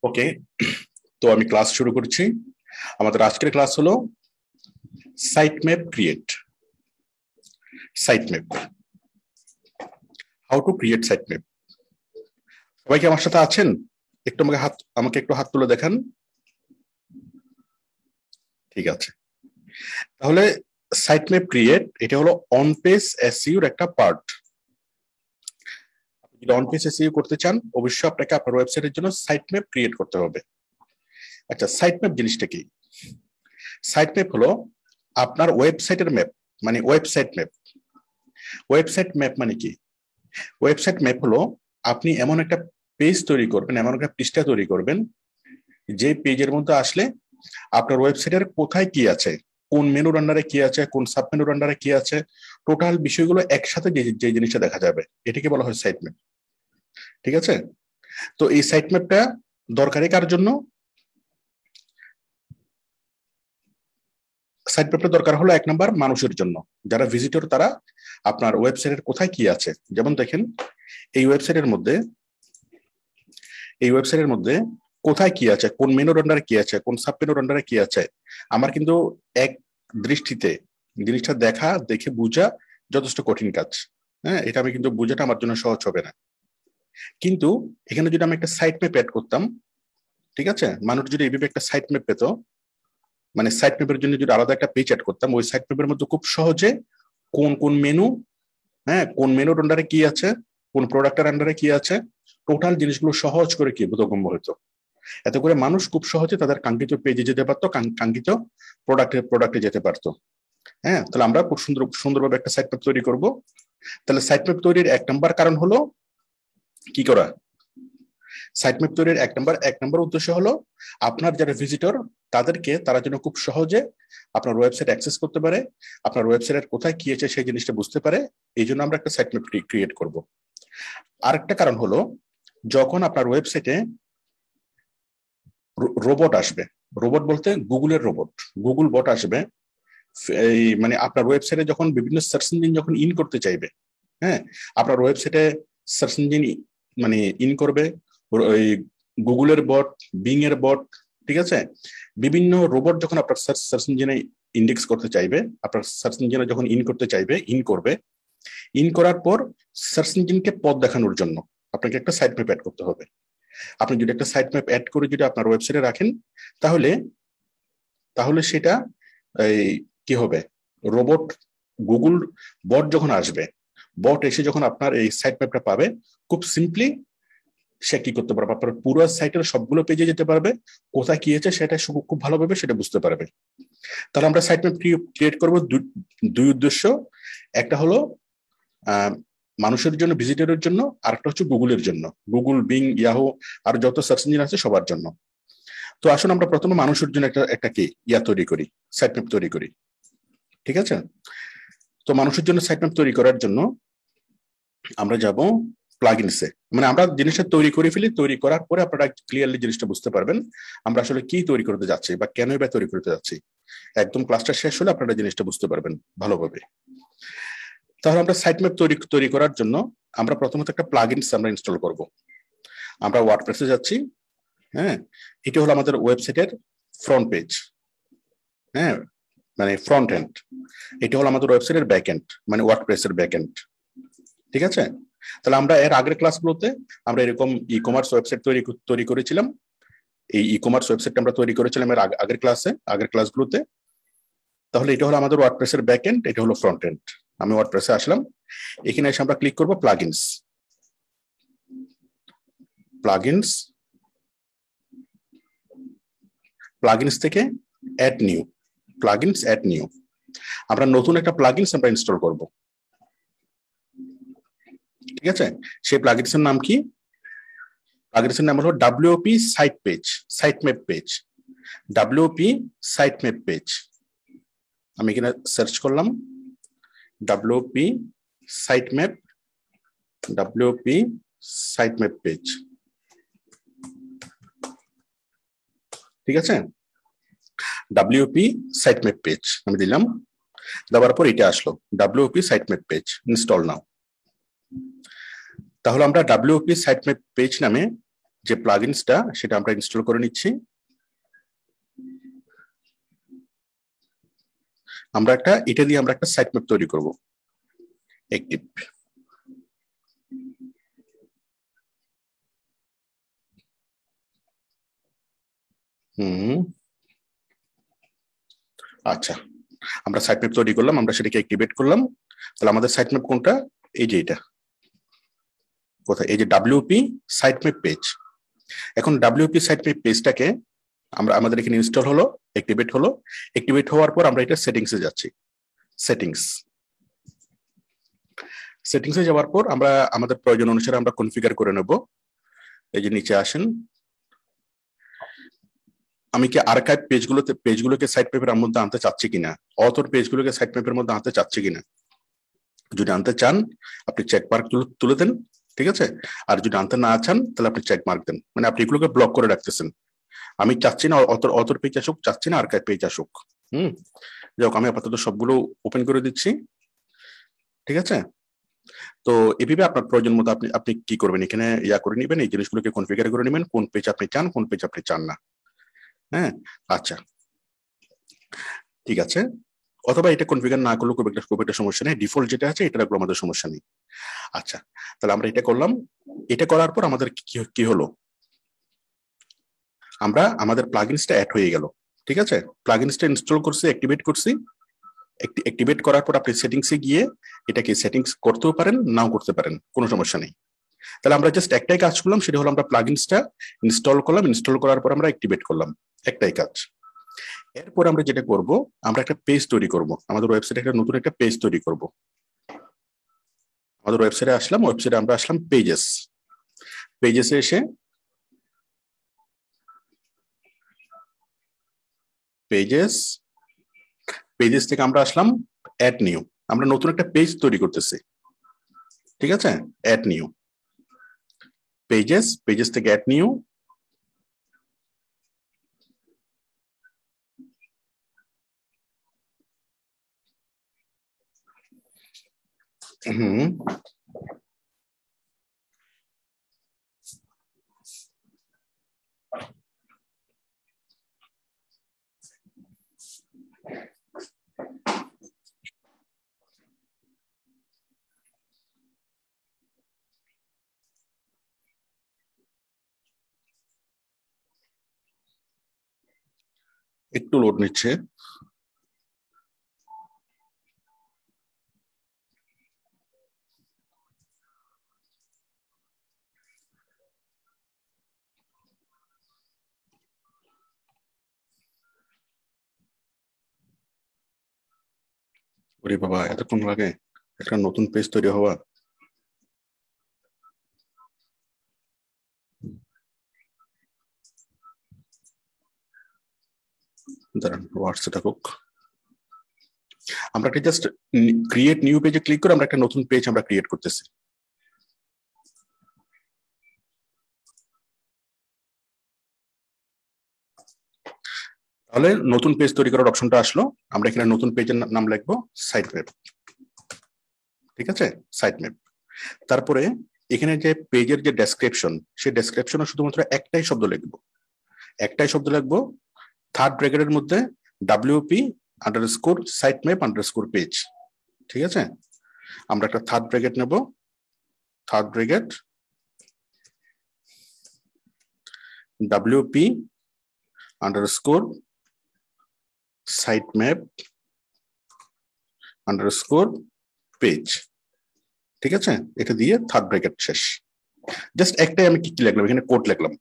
ওকে, তো আমি ক্লাস শুরু করছি। আমাদের আজকের ক্লাস হলো site map create. Site map, how to create site map. সবাই কি আমার সাথে আছেন? একটু আমাকে একটু হাত তুলে দেখান। ঠিক আছে, তাহলে সাইট ম্যাপ ক্রিয়েট এটা হলো অন পেজ এসইওর একটা পার্ট। আপনি যদি অন পেজ এসইও করতে চান, অবশ্যই আপনাকে আপনার ওয়েবসাইটের জন্য সাইট ম্যাপ ক্রিয়েট করতে হবে। আচ্ছা, সাইট ম্যাপ জিনিসটা কি? সাইট ম্যাপ হলো আপনার ওয়েবসাইটের ম্যাপ, মানে ওয়েবসাইট ম্যাপ। ওয়েবসাইট ম্যাপ মানে কি? ওয়েবসাইট ম্যাপ হলো আপনি এমন একটা পেজ তৈরি করবেন, এমন একটা পৃষ্ঠা তৈরি করবেন যে পেজের মধ্যে আসলে আপনার ওয়েবসাইটের কোথায় কি আছে, কোন মেনুর আন্ডারে কি আছে, কোন সাব মেনুর আন্ডারে কি আছে, টোটাল বিষয়গুলো একসাথে যে জিনিসটা দেখা যাবে, এটাকে বলা হয় সাইট ম্যাপ। ঠিক আছে, তো এই সাইট ম্যাপটা দরকারি কার জন্য? সাইট ম্যাপটা দরকার হলো এক নাম্বার মানুষের জন্য, যারা ভিজিটর, তারা আপনার ওয়েবসাইটের কোথায় কি আছে। যেমন দেখেন, এই ওয়েবসাইটের মধ্যে কোথায় কি আছে, কোন মেনুর আন্ডারে কি আছে, কোন সাব মেনুর আন্ডারে কি আছে, আমার কিন্তু এক দৃষ্টিতে জিনিসটা দেখে বোঝা যথেষ্ট কঠিন কাজ। হ্যাঁ, এটা আমি কিন্তু বোঝাটা আমার জন্য সহজ হবে না। কিন্তু এখানে যদি আমি একটা সাইট ম্যাপ অ্যাড করতাম, ঠিক আছে, মানুষ যদি এইভাবে একটা সাইট ম্যাপ পেত, মানে সাইট ম্যাপের জন্য যদি আলাদা একটা পেজ অ্যাড করতাম, ওই সাইট ম্যাপের মধ্যে খুব সহজে কোন কোন মেনু, হ্যাঁ, কোন মেনুর আন্ডারে কি আছে, কোন প্রোডাক্টের আন্ডারে কি আছে, টোটাল জিনিসগুলো সহজ করে কি বোধগম্য হতো। এত করে মানুষ খুব সহজে তাদের কাঙ্ক্ষিত পেজে যেতে পারতো, কাঙ্ক্ষিত প্রোডাক্টে যেতে পারতো। হ্যাঁ, তাহলে আমরা খুব সুন্দরভাবে একটা সাইট ম্যাপ তৈরি করব। তাহলে সাইট ম্যাপ তৈরির এক নম্বর কারণ হলো কি করা? সাইট ম্যাপ তৈরির এক নম্বর উদ্দেশ্য হলো আপনার যারা ভিজিটর, তারা যেন খুব সহজে আপনার ওয়েবসাইট অ্যাক্সেস করতে পারে, আপনার ওয়েবসাইটের কোথায় কি আছে সেই জিনিসটা বুঝতে পারে। এই জন্য আমরা একটা সাইট ম্যাপ ক্রিয়েট করব। আরেকটা কারণ হলো, যখন আপনার ওয়েবসাইটে রোবট আসবে, রোবট বলতে গুগলের রোবট, গুগল বট আসবে, এই মানে আপনার ওয়েবসাইটে যখন বিভিন্ন সার্চ ইঞ্জিন যখন ইন করতে চাইবে, হ্যাঁ, আপনার ওয়েবসাইটে সার্চ ইঞ্জিন মানে ইন করবে ওই গুগলের বট, বিং এর বট, ঠিক আছে, বিভিন্ন রোবট যখন আপনার সার্চ ইঞ্জিনে ইন্ডেক্স করতে চাইবে, আপনার সার্চ ইঞ্জিনে যখন ইন করতে চাইবে, ইন করার পর সার্চ ইঞ্জিনকে পথ দেখানোর জন্য আপনাকে একটা সাইট ম্যাপ অ্যাড করতে হবে। আপনি যদি একটা সাইট ম্যাপ অ্যাড করে যদি আপনার ওয়েবসাইটে রাখেন, তাহলে তাহলে সেটা এই কি হবে, রোবট গুগল বট যখন আসবে, বট এসে যখন আপনার এই সাইট ম্যাপটা পাবে, খুব সিম্পলি সে কি করতে পারবে, আপনার পুরো সাইটের সবগুলো পেজে যেতে পারবে, কোথায় কি আছে সেটা খুব ভালোভাবে সেটা বুঝতে পারবে। তাহলে আমরা সাইট ম্যাপ ক্রিয়েট করবো দুই উদ্দেশ্য। একটা হলো মানুষের জন্য, ভিজিটরের জন্য, আর একটা হচ্ছে গুগলের জন্য, গুগল, বিং, ইয়াহু আর যত সার্চ ইঞ্জিন আছে সবার জন্য। তো আসুন আমরা প্রথমে মানুষের জন্য একটা কি তৈরি করি, সাইট ম্যাপ তৈরি করি। ঠিক আছে, তো মানুষের জন্য সাইট ম্যাপ তৈরি করার জন্য আমরা যাব প্লাগইনসে। মানে আমরা জিনিসটা তৈরি করে ফেলি, তৈরি করার পরে আপনারা ক্লিয়ারলি জিনিসটা বুঝতে পারবেন আমরা আসলে কি তৈরি করতে যাচ্ছি বা কেনই বা তৈরি করতে যাচ্ছি। একদম ক্লাসটা শেষ হলে আপনারা জিনিসটা বুঝতে পারবেন ভালোভাবে। তাহলে আমরা সাইট ম্যাপ তৈরি করার জন্য আমরা প্রথমত একটা প্লাগইনস আমরা ইনস্টল করব। আমরা ওয়ার্ডপ্রেসে যাচ্ছি। হ্যাঁ, এটা হলো আমাদের ওয়েবসাইটের ফ্রন্ট পেজ, হ্যাঁ, মানে ফ্রন্ট এন্ড। এটা হলো আমাদের ওয়েবসাইটের ব্যাক এন্ড, মানে ওয়ার্ডপ্রেসের ব্যাক এন্ড। ঠিক আছে, তাহলে আমরা এর আগের ক্লাসগুলোতে আমরা এরকম ই কমার্স ওয়েবসাইট তৈরি করেছিলাম। এই ই কমার্স ওয়েবসাইট আমরা তৈরি করেছিলাম এর আগের ক্লাসগুলোতে। তাহলে এটা হলো আমাদের ওয়ার্ডপ্রেসের ব্যাক এন্ড, এটা হলো ফ্রন্ট এন্ড। আমি ওয়ার্ডপ্রেসে আসলাম, এখানে এসে আমরা ক্লিক করব প্লাগইনস। প্লাগইনস থেকে অ্যাড নিউ, আমরা নতুন একটা প্লাগইনস আমরা ইনস্টল করব। ঠিক আছে, সেই প্লাগইনস এর নাম কি? প্লাগইনস এর নাম হলো WP site map page. WP site map page, আমি এখানে সার্চ করলাম ডব্লিউপি সাইট ম্যাপ পেজ। ঠিক আছে, ডব্লিউপি সাইট ম্যাপ পেজ আমি দিলাম, দেওয়ার পর এটা আসলো WP site map page, install now. তাহলে আমরা ডব্লিউপি সাইট ম্যাপ পেজ নামে যে প্লাগইনসটা সেটা আমরা ইনস্টল করে নিচ্ছি। এটা দিয়ে আমরা একটা সাইট ম্যাপ তৈরি করব অ্যাক্টিভ। আচ্ছা, আমরা সাইট ম্যাপ তৈরি করলাম, আমরা সেটাকে অ্যাক্টিভেট করলাম। তাহলে আমাদের সাইট ম্যাপ কোনটা? এই যে এটা কোথায়, এই যে WP সাইট ম্যাপ পেজ। এখন WP সাইট ম্যাপ পেজটাকে আমাদের এখানে ইনস্টল হলো, অ্যাক্টিভেট হলো। অ্যাক্টিভেট হওয়ার পর আমরা এটা সেটিংসে যাচ্ছি। সেটিংসে যাওয়ার পর আমরা আমাদের প্রয়োজন অনুসারে আমরা কনফিগার করে নেব। এই যে নিচে আসেন, আমি কি আর্কাইভ পেজগুলোকে সাইট ম্যাপের মধ্যে আনতে চাচ্ছি কিনা, অথর পেজগুলোকে সাইট ম্যাপের মধ্যে আনতে চাচ্ছি কিনা। যদি আনতে চান আপনি চেক মার্ক তুলে দেন, ঠিক আছে। আর যদি আনতে না চান তাহলে আপনি চেক মার্ক দেন, মানে আপনি এগুলোকে ব্লক করে রাখতেছেন। আমি চাচ্ছি না অথর পেজ আসুক, চাচ্ছি না আর্কাইভ পেজ আসুক। যাই হোক, আমি আপাতত সবগুলো ওপেন করে দিচ্ছি, ঠিক আছে। তো এভাবে আপনার প্রয়োজন মতো আপনি কি করবেন, এখানে করে নেবেন, এই জিনিসগুলোকে কনফিগার করে নেবেন, কোন পেজ আপনি চান, কোন পেজ আপনি চান না। হ্যাঁ, আচ্ছা, ঠিক আছে। অথবা এটা কনফিগার না করলেও খুব একটা সমস্যা নেই, ডিফল্ট যেটা আছে এটা রাখলে আমাদের সমস্যা নেই। আচ্ছা, তাহলে আমরা এটা করলাম। এটা করার পর আমাদের কি হলো, আমাদের প্লাগইনসটা অ্যাড হয়ে গেল, ঠিক আছে। প্লাগইনসটা ইনস্টল করছি, অ্যাক্টিভেট করছি। অ্যাক্টিভেট করার পর আপনি সেটিংসে গিয়ে এটাকে সেটিংস করতেও পারেন, নাও করতে পারেন, কোনো সমস্যা নেই। তাহলে আমরা জাস্ট একটাই কাজ করলাম, সেটা হলো আমরা প্লাগইনসটা ইনস্টল করলাম, ইনস্টল করার পর আমরা অ্যাক্টিভেট করলাম, একটাই কাজ। এরপর আমরা যেটা করব, আমরা একটা পেজ তৈরি করব, আমাদের ওয়েবসাইটে একটা নতুন একটা পেজ তৈরি করব। আমাদের ওয়েবসাইটে আসলাম, ওয়েবসাইটে আমরা আসলাম পেজেসে এসে পেজেস থেকে আমরা আসলাম অ্যাড নিউ। আমরা নতুন একটা পেজ তৈরি করতেছি, ঠিক আছে। অ্যাড নিউ পেজেস থেকে অ্যাড নিউ। একটু লোড নিচ্ছে। ওরে বাবা, এতক্ষণ লাগে একটা নতুন পেজ তৈরি হওয়া। দাঁড়ান, হোয়াটসঅ্যাপটা হোক। আমরা একটা জাস্ট ক্রিয়েট নিউ পেজে ক্লিক করে আমরা একটা নতুন পেজ আমরা ক্রিয়েট করতেছি। তাহলে নতুন পেজ তৈরি করার অপশনটা আসলো, আমরা এখানে নতুন পেজের নাম লিখবো সাইট ম্যাপ, ঠিক আছে, সাইট ম্যাপ। তারপরে এখানে যে পেজের যে ডেসক্রিপশন, সেই ডেসক্রিপশনে শুধুমাত্র একটাই শব্দ লিখবো, থার্ড ব্র্যাকেটের মধ্যে WP_sitemape_page, ঠিক আছে। আমরা একটা থার্ড ব্র্যাকেট নেব, থার্ড ব্র্যাকেট WP_sitemape_page, ঠিক আছে। এটা দিয়ে থার্ড ব্র্যাকেট শেষ। জাস্ট একটাই আমি কি লিখলাম, এখানে কোড লিখলাম।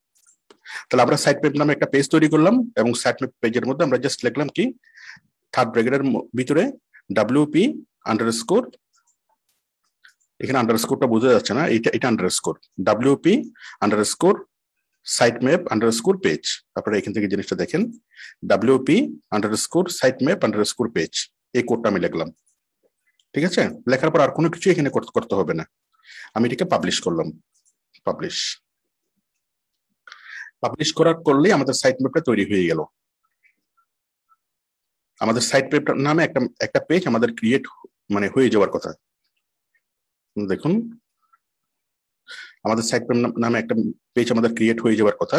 তাহলে আমরা সাইট ম্যাপ নামে একটা পেজ তৈরি করলাম, এবং সাইট ম্যাপ পেজের মধ্যে আমরা জাস্ট লিখলাম কি, থার্ড ব্র্যাকেটের ভিতরে WP আন্ডারস্কোর, এখানে আন্ডারস্কোরটা বোঝা যাচ্ছে না, এটা আন্ডারস্কোর WP আন্ডারস্কোর sitemap_page। আপনারা এখান থেকে জিনিসটা দেখেন, WP_sitemap_page, এই কোডটা আমি লিখলাম, ঠিক আছে। লেখার পর আর কোনো কিছু এখানে করতে হবে না। আমি এটাকে পাবলিশ করলাম, পাবলিশ করলেই আমাদের সাইট ম্যাপটা তৈরি হয়ে গেল। আমাদের সাইট ম্যাপ নামে একটা পেজ আমাদের ক্রিয়েট হয়ে যাওয়ার কথা। দেখুন, আমাদের সাইট ম্যাপ নামে একটা পেজ আমাদের ক্রিয়েট হয়ে যাওয়ার কথা।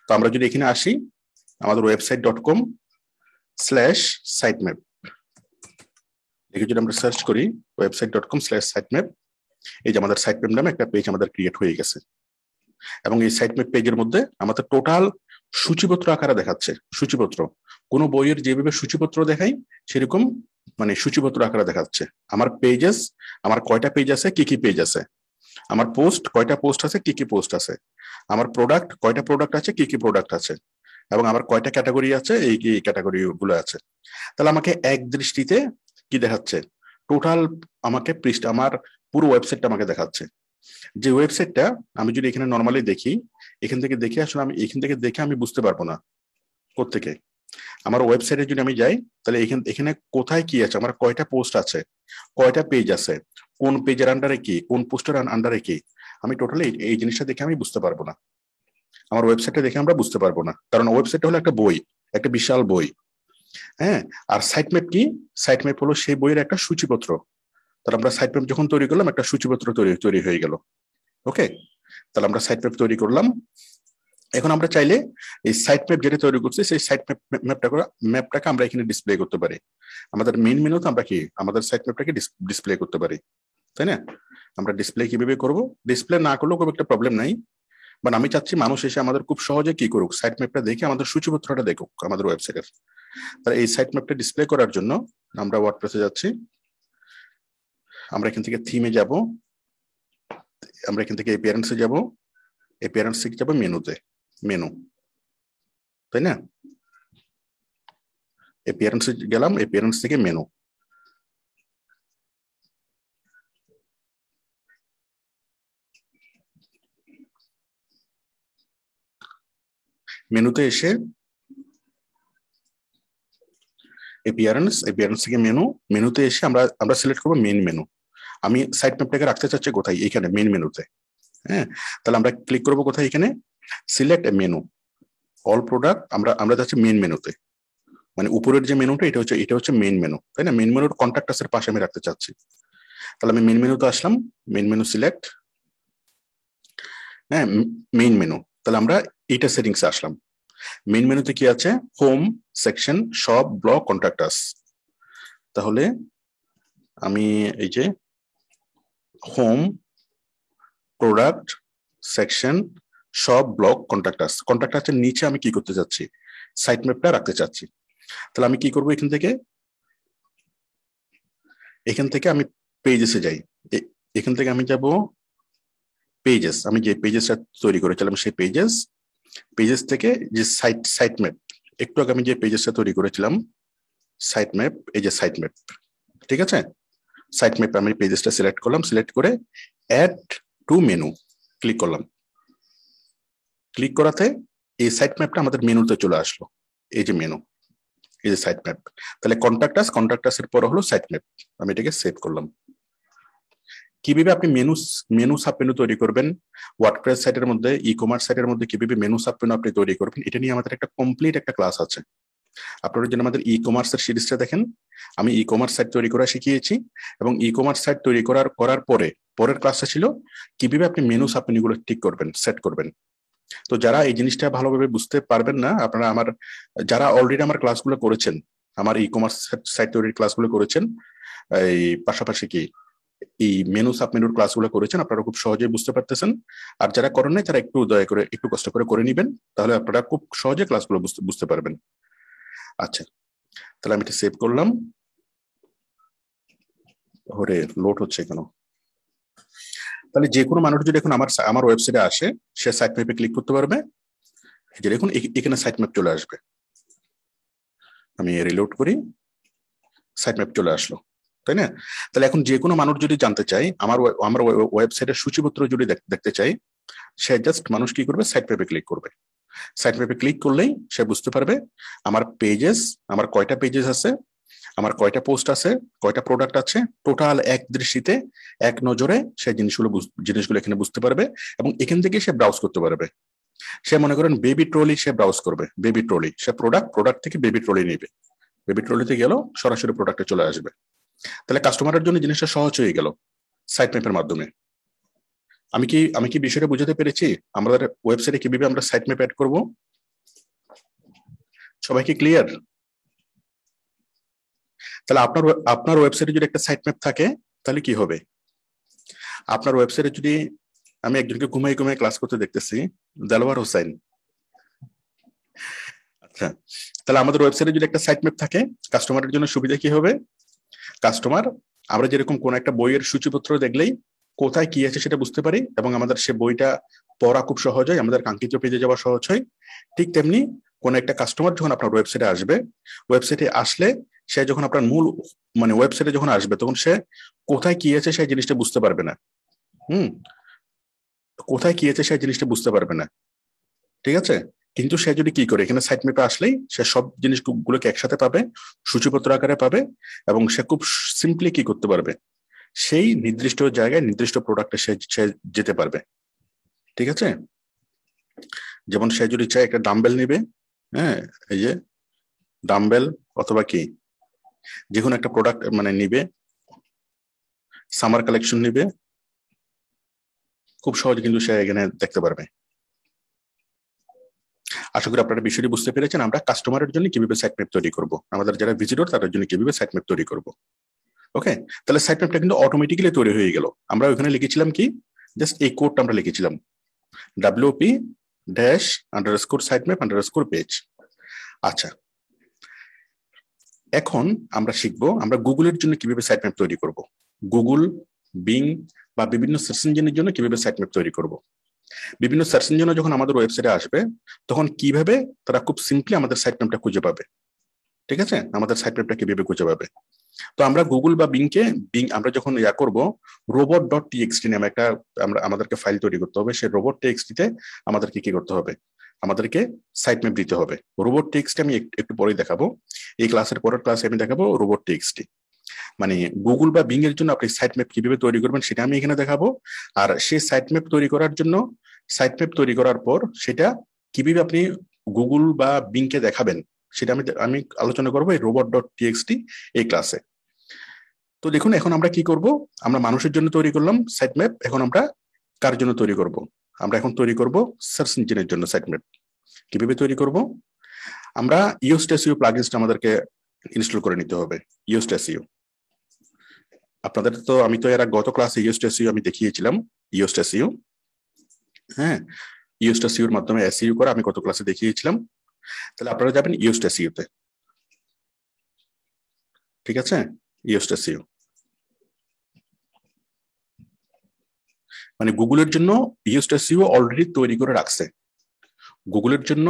তো আমরা যদি এখানে আসি আমাদের website.com/sitemap লিখে যদি আমরা সার্চ করি website.com/sitemap, এই যে আমাদের সাইট ম্যাপ নামে একটা পেজ আমাদের ক্রিয়েট হয়ে গেছে। এবং এই সাইট ম্যাপ পেজের মধ্যে আমাদের টোটাল সূচিপত্র আকারে দেখাচ্ছে। সূচিপত্র কোনো বইয়ের যেভাবে সূচিপত্র দেখাই সেরকম মানে সূচিপত্র আকারে দেখাচ্ছে। আমার পেজেস, আমার কয়টা পেজ আছে, কি কি পেজ আছে, আমার পোস্ট কয়টা পোস্ট আছে, কি কি পোস্ট আছে, আমার প্রোডাক্ট কয়টা প্রোডাক্ট আছে, কি কি প্রোডাক্ট আছে, এবং আমার কয়টা ক্যাটাগরি আছে, এই কি ক্যাটাগরি গুলো আছে। তাহলে আমাকে এক দৃষ্টিতে কি দেখাচ্ছে, টোটাল আমাকে পৃষ্ঠা, আমার পুরো ওয়েবসাইটটা আমাকে দেখাচ্ছে। যে ওয়েবসাইটটা আমি যদি এখানে নর্মালি দেখি, এখান থেকে দেখে আসলে আমি এখান থেকে দেখে আমি বুঝতে পারবো না কোত্থেকে। আমার ওয়েবসাইটে যদি আমি যাই তাহলে এখানে কোথায় কি আছে, আমার কয়টা পোস্ট আছে, কয়টা পেজ আছে, কোন পেজের আন্ডারে কি, কোন পোস্টের আন্ডারে কি, আমি টোটালি এই জিনিসটা দেখে আমি বুঝতে পারবো না। আমার ওয়েবসাইটটা দেখে আমরা বুঝতে পারবো না, কারণ ওয়েবসাইটটা হলো একটা বই, একটা বিশাল বই। হ্যাঁ, আর সাইট ম্যাপ কি, সাইট ম্যাপ হলো সেই বইয়ের একটা সূচিপত্র। তাহলে আমরা সাইট ম্যাপ যখন তৈরি করলাম, একটা সূচিপত্র তৈরি হয়ে গেল। ওকে, তাহলে আমরা সাইট ম্যাপ তৈরি করলাম। এখন আমরা চাইলে এই সাইট ম্যাপ যেটা তৈরি করছি সেই সাইট ম্যাপটাকে আমরা এখানে ডিসপ্লে করতে পারি। আমাদের মেইন মেনুতে আমরা কি আমাদের সাইট ম্যাপটাকে ডিসপ্লে করতে পারি, তাই না? আমরা ডিসপ্লে কিভাবে করব, ডিসপ্লে না করলেও খুব একটা প্রবলেম নাই, বাট আমি চাচ্ছি মানুষ এসে আমাদের খুব সহজে কি করুক, সাইট ম্যাপটা দেখে আমাদের সূচিপত্রটা দেখুক আমাদের ওয়েবসাইটের। তাহলে এই সাইট ম্যাপটা ডিসপ্লে করার জন্য আমরা ওয়ার্ডপ্রেসে যাচ্ছি। আমরা এখান থেকে থিমে যাব, আমরা এখান থেকে অ্যাপিয়ারেন্সে যাব, অ্যাপিয়ারেন্স থেকে যাব মেনুতে, মেনু, তাই না? অ্যাপিয়ারেন্সে গেলাম, অ্যাপিয়ারেন্স থেকে মেনু। মেনুতে এসে অ্যাপিয়ারেন্স, অ্যাপিয়ারেন্স থেকে মেনু, মেনুতে এসে আমরা সিলেক্ট করবো মেইন মেনু। আমি সাইট ম্যাপটাকে রাখতে চাচ্ছি কোথায়, এখানে মেইন মেনুতে। হ্যাঁ, তাহলে আমরা ক্লিক করবো কোথায়, এখানে সিলেক্ট মেনু, অল প্রোডাক্ট, আমরা যাচ্ছি মেইন মেনুতে। মানে উপরের যে মেনুটা এটা হচ্ছে মেইন মেনু, তাই না? মেইন মেনুর কন্ট্যাক্ট আস এর পাশে আমি রাখতে চাচ্ছি। তাহলে আমি মেইন মেনুতে আসলাম, মেইন মেনু সিলেক্ট, হ্যাঁ মেইন মেনু। তাহলে আমরা এইটা সেটিংসে আসলাম। মেইন মেনুতে কি আছে, home, section, shop, blog, contact us. তাহলে আমি এই যে home, product, section, shop, blog, contact us, contact আসের নিচে আমি কি করতে চাচ্ছি, সাইট ম্যাপটা রাখতে চাচ্ছি। তাহলে আমি কি করবো, এখান থেকে আমি পেজেসে যাই। এখান থেকে আমি যাব পেজেস, আমি যে পেজেসটা তৈরি করেছিলাম সেই পেজেস থেকে যে সাইট ম্যাপ, একটু আগে আমি যে পেজেসটা তৈরি করেছিলাম সাইট ম্যাপ, এই যে সাইট ম্যাপ, ঠিক আছে? সাইট ম্যাপ আমি পেজেসটা সিলেক্ট করলাম, সিলেক্ট করে অ্যাড টু মেনু ক্লিক করলাম। ক্লিক করাতে এই সাইট ম্যাপটা আমাদের মেনুতে চলে আসলো, এই যে মেনু, এই যে সাইট ম্যাপ। তাহলে কন্ট্যাক্ট আস এর পর হলো সাইট ম্যাপ। আমি এটাকে সেভ করলাম। কিভাবে আপনি মেনু সাব মেনু তৈরি করবেন, ওয়ার্ডপ্রেস সাইটের মধ্যে, ই কমার্স সাইটের মধ্যে কিভাবে মেনু সাব মেনু আপনি তৈরি করবেন, এটা নিয়ে আমাদের একটা কমপ্লিট একটা ক্লাস আছে। আপনারা যদি আমাদের ই কমার্সের সিরিজটা দেখেন, আমি ই কমার্স সাইট তৈরি করা শিখিয়েছি, এবং ই কমার্স সাইট তৈরি করার পরের ক্লাসটা ছিল কিভাবে আপনি মেনু সাব মেনুগুলো ঠিক করবেন, সেট করবেন। তো যারা এই জিনিসটা ভালোভাবে বুঝতে পারবেন না, আপনারা যারা অলরেডি আমার ক্লাসগুলো করেছেন, আমার ই কমার্স সাইট তৈরির ক্লাসগুলো করেছেন, এই পাশাপাশি কি এই মেনু সাব মেনুর ক্লাসগুলো করেছেন, আপনারা খুব সহজেই বুঝতে পারতেছেন। আর যারা করেন নাই তারা একটু দয়া করে একটু কষ্ট করে নিবেন, তাহলে আপনারা খুব সহজে ক্লাসগুলো বুঝতে পারবেন। আচ্ছা, তাহলে আমি এটা সেভ করলাম। ওরে লোড হচ্ছে কেন? তাহলে যে কোনো মানুষ যদি এখন আমার ওয়েবসাইটে আসে, সে সাইট ম্যাপে ক্লিক করতে পারবে। এই যে দেখুন এখানে সাইট ম্যাপ চলে আসবে। আমি রিলোড করি, সাইট ম্যাপ চলে আসলো, তাই না? তাহলে এখন যে কোনো মানুষ যদি জানতে চাই, আমার ওয়েবসাইটের সূচিপত্র যদি দেখতে চাই, সে জাস্ট মানুষ কি করবে, সাইট ম্যাপে ক্লিক করবে। সাইট ম্যাপে ক্লিক করলেই সে বুঝতে পারবে আমার আমার কয়টা পেজেস আছে, আমার কয়টা পোস্ট আছে, কয়টা প্রোডাক্ট আছে, টোটাল এক দৃষ্টিতে এক নজরে সে জিনিসগুলো এখানে বুঝতে পারবে, এবং এখান থেকে সে ব্রাউজ করতে পারবে। সে মনে করেন বেবি ট্রলি সে ব্রাউজ করবে, বেবি ট্রলি, সে প্রোডাক্ট থেকে বেবি ট্রলি নিবে, বেবি ট্রলিতে গেল সরাসরি প্রোডাক্টে চলে আসবে। তাহলে কাস্টমারের জন্য জিনিসটা সহজ হয়ে গেল সাইট ম্যাপের মাধ্যমে। আমি কি বিষয়টা বুঝাতে পেরেছি? আমাদের ওয়েবসাইটে কিভাবে আমরা সাইট ম্যাপ অ্যাড করব? সবাই কি ক্লিয়ার? তাহলে আপনার ওয়েবসাইটে যদি একটা সাইট ম্যাপ থাকে তাহলে কি হবে? আপনার ওয়েবসাইটে যদি আমি একজনকে ঘুমাই ঘুমাই ক্লাস করতে দেখতেছি, দেলোয়ার হোসেন। আচ্ছা, তাহলে আমাদের ওয়েবসাইটে যদি একটা সাইট ম্যাপ থাকে, কাস্টমারের জন্য সুবিধা কি হবে? কাস্টমার, আমরা যেরকম কোন একটা বইয়ের সূচিপত্র দেখলেই কোথায় কি আছে সেটা বুঝতে পারি এবং আমাদের সে বইটা পড়া খুব সহজ হয়, আমাদের কাঙ্ক্ষিত পেজে যাওয়া সহজ হয়। ঠিক তেমনি কোন একটা কাস্টমার যখন আপনার ওয়েবসাইটে আসবে, ওয়েবসাইটে আসলে সে যখন আপনার মূল মানে ওয়েবসাইটে যখন আসবে তখন সে কোথায় কি আছে সেই জিনিসটা বুঝতে পারবে না। হুম, কোথায় কি আছে সেই জিনিসটা বুঝতে পারবে না, ঠিক আছে? কিন্তু সে যদি কি করে, এখানে সাইট ম্যাপে আসলেই সে সব জিনিসগুলোকে একসাথে পাবে, সূচিপত্র আকারে পাবে এবং সে খুব সিম্পলি কি করতে পারবে, সেই নির্দিষ্ট জায়গায় নির্দিষ্ট প্রোডাক্টে সে যেতে পারবে, ঠিক আছে? যেমন সে যদি চায় একটা ডাম্বেল নিবে, হ্যাঁ, এই যে ডাম্বেল অথবা কি যে কোনো একটা প্রোডাক্ট মানে নিবে, সামার কালেকশন নিবে, খুব সহজে কিন্তু সে এখানে দেখতে পারবে। আশা করি আপনারা বিষয়টি বুঝতে পেরেছেন। আমরা কাস্টমারের জন্য কিভাবে সাইট ম্যাপ তৈরি করব, আমাদের যারা ভিজিটর তাদের জন্য কিভাবে সাইট ম্যাপ তৈরি করব। ওকে, তাহলে সাইট ম্যাপটা কিন্তু অটোমেটিক্যালি তৈরি হয়ে গেল। আমরা ওখানে লিখেছিলাম কি, জাস্ট এই কোডটা আমরা লিখেছিলাম wp-_sitemap_page। আচ্ছা, এখন আমরা শিখবো আমরা গুগলের জন্য কিভাবে সাইট ম্যাপ তৈরি করব, গুগল, বিং বা বিভিন্ন সার্চ ইঞ্জিনের জন্য কিভাবে সাইট ম্যাপ তৈরি করব। বিভিন্ন সার্চ ইঞ্জিন যখন আমাদের ওয়েবসাইটে আসবে তখন কিভাবে তারা খুব সিম্পলি আমাদের সাইট ম্যাপটা খুঁজে পাবে, ঠিক আছে? আমাদের সাইট ম্যাপটা কিভাবে খুঁজে পাবে? তো আমরা গুগল বা বিং আমরা যখন করব, robot.txt নামে একটা আমাদেরকে ফাইল তৈরি করতে হবে। সেই robot.txt তে আমাদেরকে কি করতে হবে, আমাদেরকে সাইট ম্যাপ দিতে হবে। robot.txt আমি একটু পরে দেখাবো, এই ক্লাসের পরের ক্লাসে আমি দেখাবো robot.txt। মানে গুগল বা বিং এর জন্য আপনি সাইট ম্যাপ কিভাবে তৈরি করবেন সেটা আমি এখানে দেখাবো। আর সেই সাইট ম্যাপ তৈরি করার জন্য, সাইট ম্যাপ তৈরি করার পর সেটা কিভাবে আপনি গুগল বা বিং কে দেখাবেন সেটা আমি আলোচনা করবো এই robot.txt এই ক্লাসে। তো দেখুন, এখন আমরা কি করব, আমরা মানুষের জন্য তৈরি করলাম সাইট ম্যাপ, এখন আমরা কার জন্য তৈরি করব? আমরা এখন তৈরি করব সার্চ ইঞ্জিনের জন্য সাইট ম্যাপ। কিভাবে তৈরি করব? আমরা Yoast SEO প্লাগইনসটা আমাদেরকে ইনস্টল করে নিতে হবে। Yoast SEO আপনাদের তো আমি তো এর গত ক্লাসে Yoast SEO আমি দেখিয়েছিলাম। Yoast SEO, হ্যাঁ, Yoast SEO এর মাধ্যমে SEO করা আমি গত ক্লাসে দেখিয়েছিলাম। তাহলে আপনারা যাবেন Yoast SEO তে, ঠিক আছে? Yoast SEO মানে গুগলের জন্য Yoast SEO অলরেডি তৈরি করে রাখছে। গুগলের জন্য,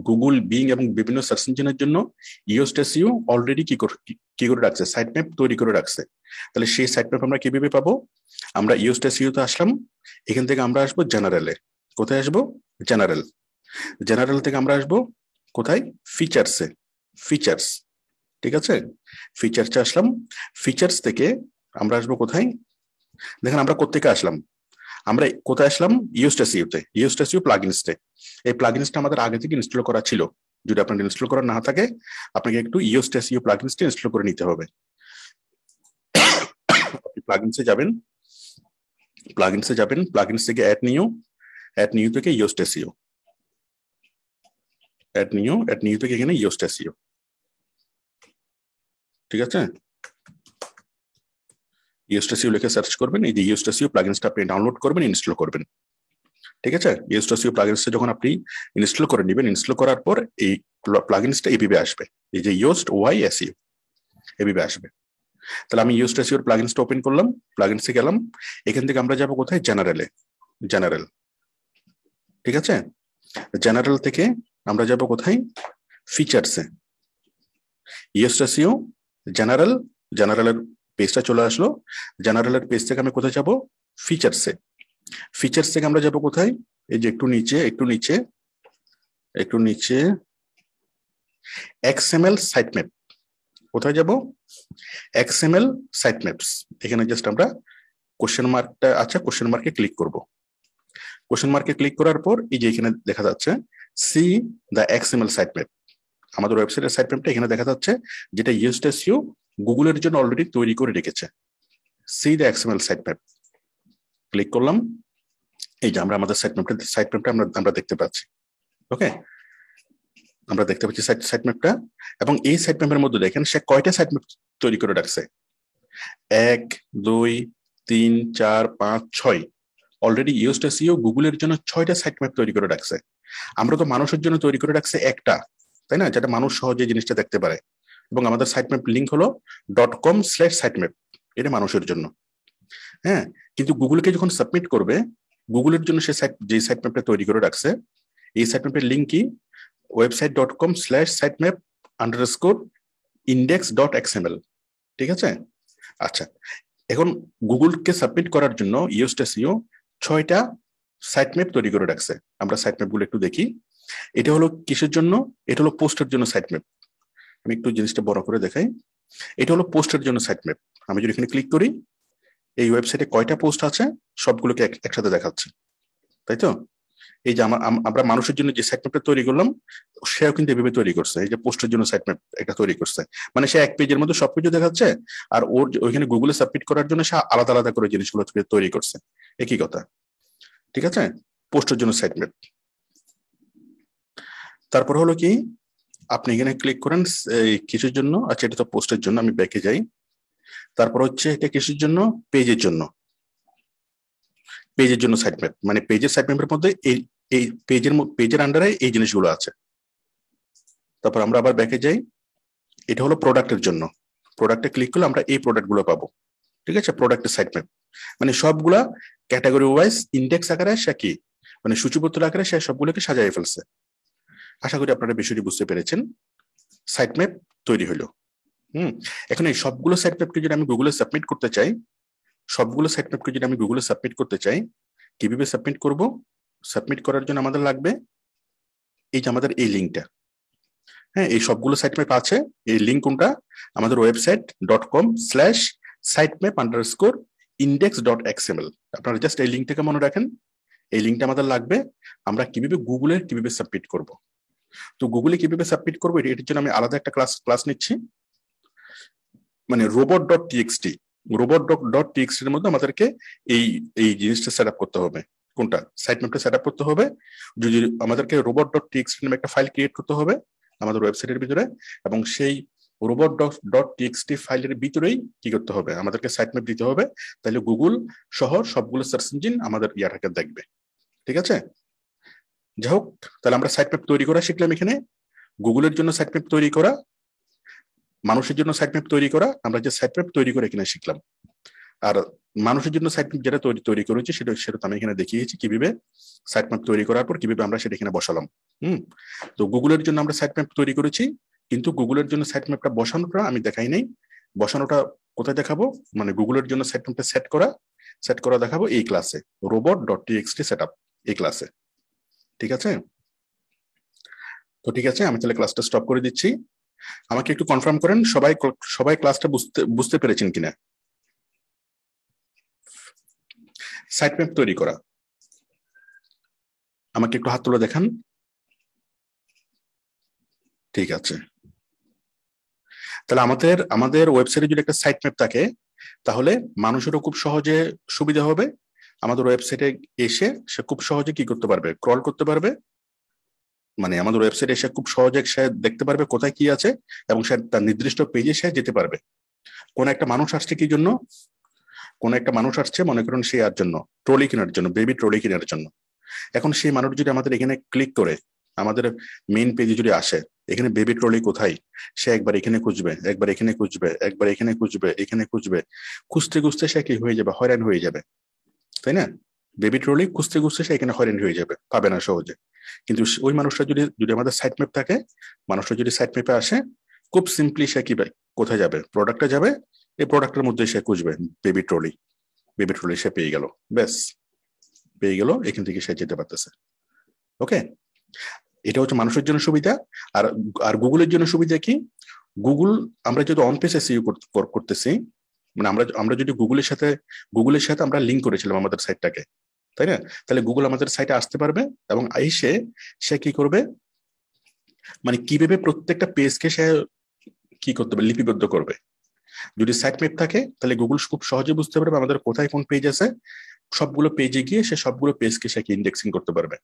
গুগল, বিং এবং বিভিন্ন সার্চ ইঞ্জিনের জন্য Yoast SEO অলরেডি কি করে রাখছে, সাইট ম্যাপ তৈরি করে রাখছে। তাহলে সেই সাইট ম্যাপ আমরা কিভাবে পাবো? আমরা Yoast SEO তে আসলাম, এখান থেকে আমরা আসবো জেনারেলে। কোথায় আসবো? জেনারেল। জেনারেল থেকে আমরা আসবো কোথায়? ফিচার্সে। ফিচার্স, ঠিক আছে? ফিচার্সে আসলাম। ফিচার্স থেকে আমরা আসবো কোথায়? দেখেন আমরা কোত্থেকে আসলাম, আমরা কোথায় আসলাম? Yoast SEO তে, Yoast SEO প্লাগইনসে। এই প্লাগইনসটা আমাদের আগে থেকে ইনস্টল করা ছিল। যদি আপনার ইনস্টল করা না থাকে আপনাকে একটু Yoast SEO প্লাগইনসটা ইনস্টল করে নিতে হবে। আপনি প্লাগইনসে যাবেন, প্লাগইনস থেকে অ্যাড নিউ থেকে Yoast SEO, অ্যাড নিউ থেকে এখানে Yoast SEO, ঠিক আছে? Yoast SEO লিখে সার্চ করবেন, এই যে Yoast SEO প্লাগইনসটা আপনি ডাউনলোড করবেন, ইনস্টল করবেন, ঠিক আছে? Yoast SEO প্লাগইনসটা যখন আপনি ইনস্টল করে নেবেন, ইনস্টল করার পর এই প্লাগইনসটা এইভাবে আসবে, এই যে Yoast SEO এইভাবে আসবে। তাহলে আমি Yoast SEO প্লাগইনসটা ওপেন করলাম, প্লাগইনসে গেলাম, এখান থেকে আমরা যাব কোথায়? জেনারেলে। জেনারেল, ঠিক আছে? জেনারেল থেকে আমরা যাব কোথায়? ফিচার্সে। Yoast SEO জেনারেল, জেনারেলের পেজটা চলে আসলো। জেনারেলের পেজ থেকে আমি কোথায় যাব? ফিচার্সে। ফিচার্স থেকে আমরা যাব কোথায়? এই যে একটু নিচে XML সাইট ম্যাপ। কোথায় যাব? XML site maps. এখানে জাস্ট আমরা কোশ্চেন মার্কটা, আচ্ছা কোশ্চেন মার্কে ক্লিক করব। কোশ্চেন মার্কে ক্লিক করার পর এই যে এখানে দেখা যাচ্ছে see the XML site map. আমাদের ওয়েবসাইটের সাইট ম্যাপটা এখানে দেখা যাচ্ছে, যেটা Yoast SEO গুগলের জন্য অলরেডি তৈরি করে রেখেছে। See the XML site map, click করলাম। এই যে আমরা আমাদের সাইট ম্যাপটা আমরা দেখতে পাচ্ছি। ওকে, আমরা দেখতে পাচ্ছি সাইট ম্যাপটা। এবং এই সাইট ম্যাপের মধ্যে দেখেন সে কয়টা সাইট ম্যাপ তৈরি করে রাখছে, 1 2 3 4 5 6। অলরেডি ইউএসটিসিও গুগলের জন্য 6টা সাইট ম্যাপ তৈরি করে রাখছে। আমরা তো মানুষের জন্য তৈরি করে রাখছে একটা, তাই না, যেটা মানুষ সহজে জিনিসটা দেখতে পারে। এবং আমাদের সাইট ম্যাপ লিঙ্ক হলো .com/sitemap, এটা মানুষের জন্য। হ্যাঁ, কিন্তু গুগলকে যখন সাবমিট করবে, গুগলের জন্য সে যে সাইট ম্যাপটা তৈরি করে রাখছে, এই সাইট ম্যাপের লিঙ্ক কি, website.com/sitemap_index.xml। ঠিক আছে। আচ্ছা, এখন গুগলকে সাবমিট করার জন্য ইউএসটিসিও 6টা সাইট ম্যাপ তৈরি করে রাখছে। আমরা সাইট ম্যাপ গুলো একটু দেখি। এটা হলো কিসের জন্য? এটা হলো পোস্টের জন্য সাইট ম্যাপ। আমি একটু জিনিসটা বড় করে দেখাই। এটা হলো পোস্টের জন্য সাইট ম্যাপ। আমি যদি এখানে ক্লিক করি, এই ওয়েবসাইটে কয়টা পোস্ট আছে সবগুলোকে একসাথে দেখাচ্ছে, তাই তো। এই যে আমরা মানুষের জন্য যে সাইট ম্যাপটা তৈরি করলাম, সেও কিন্তু এভাবে তৈরি করছে। এই যে পোস্টের জন্য সাইট ম্যাপ একটা তৈরি করছে, মানে সে এক পেজের মধ্যে সবকিছু দেখাচ্ছে, আর ওর ওইখানে গুগলে সাবমিট করার জন্য সে আলাদা আলাদা করে জিনিসগুলো তৈরি করছে। একই কথা, ঠিক আছে। পোস্টের জন্য সাইট ম্যাপ। তারপর হলো কি, আপনি এখানে ক্লিক করেন এই কিসের জন্য, আচ্ছা এটা তো পোস্টের জন্য, আমি ব্যাকে যাই। তারপর হচ্ছে এটা কিসের জন্য, পেজের জন্য। পেজের জন্য সাইট ম্যাপ, মানে পেজের সাইট ম্যাপের মধ্যে এই পেজের আন্ডারে এই জিনিসগুলো আছে। তারপর আমরা আবার ব্যাকে যাই। এটা হলো প্রোডাক্টের জন্য। প্রোডাক্টে ক্লিক করলে আমরা এই প্রোডাক্ট গুলো পাবো। ঠিক আছে, প্রোডাক্টের সাইট ম্যাপ মানে সবগুলা ক্যাটাগরি ওয়াইজ ইন্ডেক্স আকারে সে কি, মানে সূচিপত্র আকারে সে সবগুলোকে সাজাই ফেলছে। আশা করি আপনারা বিষয়টি বুঝতে পেরেছেন। সাইট ম্যাপ তৈরি হলো। এখন এই সবগুলো সাইট ম্যাপকে যদি আমি গুগলে সাবমিট করতে চাই, কিভাবে সাবমিট করব? সাবমিট করার জন্য আমাদের লাগবে এই যে আমাদের এই লিঙ্কটা। হ্যাঁ, এই সবগুলো সাইট ম্যাপ আছে। এই লিঙ্ক কোনটা? আমাদের website.com/sitemap_index.xml। আপনারা জাস্ট এই লিঙ্কটাকে মনে রাখেন। এই লিঙ্কটা আমাদের লাগবে। আমরা কিভাবে সাবমিট করব। তো গুগলে কিভাবে সাবমিট করবো এটার জন্য আমি আলাদা একটা ক্লাস নিচ্ছি, মানে robot.txt এর মধ্যে আমাদেরকে এই এই জিনিসটা সেট আপ করতে হবে। কোনটা? সাইট ম্যাপটা সেট আপ করতে হবে। যদি আমাদেরকে robot.txt নামে একটা ফাইল ক্রিয়েট করতে হবে আমাদের ওয়েবসাইটের ভিতরে, এবং সেই robot.txt ফাইলের ভিতরেই কি করতে হবে, আমাদেরকে সাইট ম্যাপ দিতে হবে। তাহলে গুগল সহ সবগুলো সার্চ ইঞ্জিন আমাদের ইয়াটাকে দেখবে। ঠিক আছে। যাই হোক, তাহলে আমরা সাইট ম্যাপ তৈরি করা শিখলাম এখানে। গুগলের জন্য সাইট ম্যাপ তৈরি করা, মানুষের জন্য সাইট ম্যাপ তৈরি করা, আমরা যে সাইট ম্যাপ তৈরি করে এখানে শিখলাম। আর মানুষের জন্য সাইট ম্যাপ যেটা তৈরি করেছি সেটা আমি এখানে দেখিয়েছি কিভাবে সাইট ম্যাপ তৈরি করার পর কিভাবে আমরা সেটা এখানে বসালাম। তো গুগলের জন্য আমরা সাইট ম্যাপ তৈরি করেছি, কিন্তু গুগলের জন্য সাইট ম্যাপটা বসানোটা আমি দেখাই নাই। বসানোটা কোথায় দেখাবো, মানে গুগলের জন্য সাইট ম্যাপটা সেট করা দেখাবো এই ক্লাসে, robot.txt সেটআপ, এই ক্লাসে। ঠিক আছে। তো ঠিক আছে, আমি তাহলে ক্লাসটা স্টপ করে দিচ্ছি। আমাকে একটু কনফার্ম করেন সবাই ক্লাসটা বুঝতে পেরেছেন কিনা। সাইট ম্যাপ তৈরি করা, আমাকে একটু হাত তুলে দেখান। ঠিক আছে, তাহলে আমাদের ওয়েবসাইটে যদি একটা সাইট ম্যাপ থাকে, তাহলে মানুষেরও খুব সহজে সুবিধা হবে। আমাদের ওয়েবসাইটে এসে সে খুব সহজে কি করতে পারবে, ক্রল করতে পারবে। মানে আমাদের ওয়েবসাইটে এসে খুব সহজে সে দেখতে পারবে কোথায় কি আছে, এবং সে তার নির্দিষ্ট পেজে সে যেতে পারবে। কোন একটা মানুষ আসছে কি জন্য, মনে করুন সে আর জন্য ট্রলি কেনার জন্য, বেবি ট্রলি কেনার জন্য। এখন সেই মানুষ যদি আমাদের এখানে ক্লিক করে আমাদের মেইন পেজে যদি আসে, এখানে বেবি ট্রলি কোথায়, সে একবার এখানে খুঁজবে, একবার এখানে খুঁজবে, একবার এখানে খুঁজবে, এখানে খুঁজবে, খুঁজতে সে কি হয়ে যাবে, হয়রান হয়ে যাবে, তাই না। বেবি ট্রলি খুঁজতে সে এখানে হয়রান হয়ে যাবে, পাবে না সহজে। কিন্তু ওই মানুষটা যদি আমাদের সাইট ম্যাপ থাকে, মানুষটা যদি সাইট ম্যাপে আসে, খুব সিম্পলি সে কি কোথায় যাবে, প্রোডাক্টে যাবে, এই প্রোডাক্টের মধ্যে সে খুঁজবে বেবি ট্রলি সে পেয়ে গেল, ব্যাস পেয়ে গেল, এখান থেকে সে যেতে পারতেছে। ওকে, এটা হচ্ছে মানুষের জন্য সুবিধা। আর গুগলের জন্য সুবিধা কি, গুগল আমরা যদি অন পেজ এসইও করতেছি, মানে আমরা যদি গুগলের সাথে আমরা লিঙ্ক করেছিলাম আমাদের সাইটটাকে, তাই না, তাহলে গুগল আমাদের সাইটে আসতে পারবে এবং সে কি করবে, মানে কিভাবে প্রত্যেকটা পেজকে সে কি করতে পারবে, লিপিবদ্ধ করবে। যদি সাইট ম্যাপ থাকে তাহলে গুগল খুব সহজে বুঝতে পারবে আমাদের কোথায় কোন পেজ আছে, সবগুলো পেজে গিয়ে সে সবগুলো পেজকে সে ইন্ডেক্সিং করতে পারবে।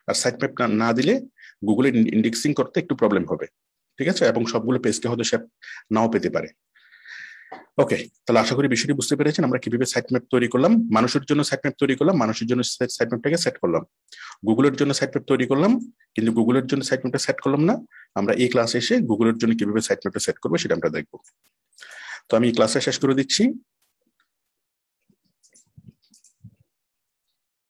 আর সাইট ম্যাপ না দিলে গুগলে ইন্ডেক্সিং করতে একটু প্রবলেম হবে, ঠিক আছে, এবং সবগুলো পেজকে হয়তো সে নাও পেতে পারে। ওকে, তাহলে আশা করি বিষয়টি বুঝতে পেরেছেন আমরা কিভাবে সাইট ম্যাপ তৈরি করলাম। মানুষের জন্য সাইট ম্যাপ তৈরি করলাম, মানুষের জন্য সাইট ম্যাপটাকে সেট করলাম। গুগলের জন্য সাইট ম্যাপ তৈরি করলাম, কিন্তু গুগলের জন্য সাইট ম্যাপটা সেট করলাম না। আমরা এই ক্লাসে এসে গুগলের জন্য কিভাবে সাইট ম্যাপটা সেট করবো সেটা আমরা দেখবো। তো আমি ক্লাসে শেষ করে দিচ্ছি।